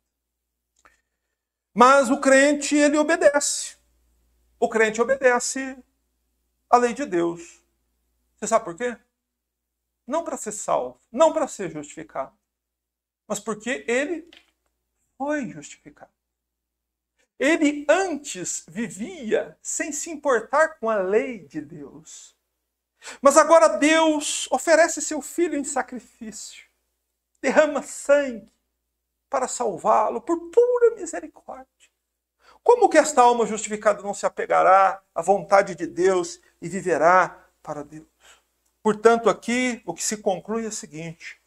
Mas o crente, ele obedece. O crente obedece à lei de Deus. Você sabe por quê? Não para ser salvo, não para ser justificado, mas porque ele foi justificado. Ele antes vivia sem se importar com a lei de Deus. Mas agora Deus oferece seu filho em sacrifício. Derrama sangue para salvá-lo por pura misericórdia. Como que esta alma justificada não se apegará à vontade de Deus e viverá para Deus? Portanto, aqui o que se conclui é o seguinte: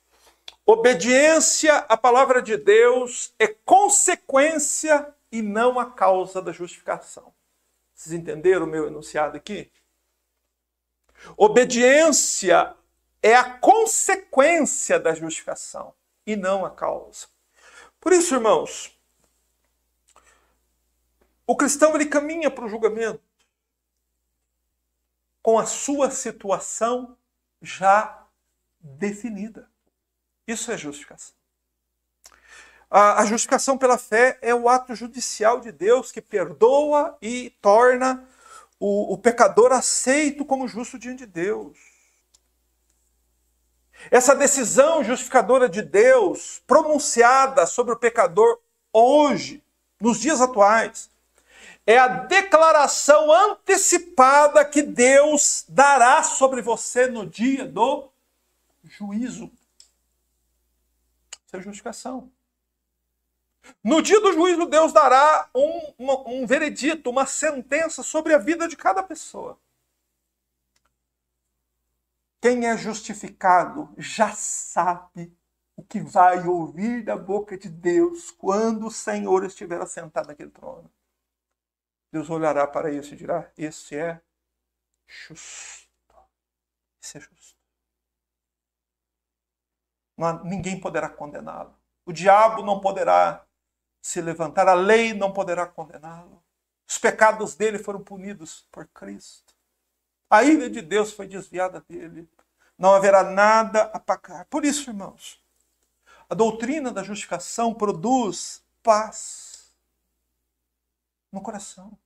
obediência à palavra de Deus é consequência e não a causa da justificação. Vocês entenderam o meu enunciado aqui? Obediência é a consequência da justificação e não a causa. Por isso, irmãos, o cristão ele caminha para o julgamento com a sua situação já definida. Isso é justificação. A justificação pela fé é o ato judicial de Deus que perdoa e torna o pecador aceito como justo diante de Deus. Essa decisão justificadora de Deus, pronunciada sobre o pecador hoje, nos dias atuais, é a declaração antecipada que Deus dará sobre você no dia do juízo. Isso é justificação. No dia do juízo, Deus dará um veredito, uma sentença sobre a vida de cada pessoa. Quem é justificado já sabe o que vai ouvir da boca de Deus quando o Senhor estiver assentado naquele trono. Deus olhará para isso e dirá: esse é justo. Esse é justo. Ninguém poderá condená-lo. O diabo não poderá se levantar, a lei não poderá condená-lo. Os pecados dele foram punidos por Cristo. A ira de Deus foi desviada dele. Não haverá nada a pagar. Por isso, irmãos, a doutrina da justificação produz paz no coração.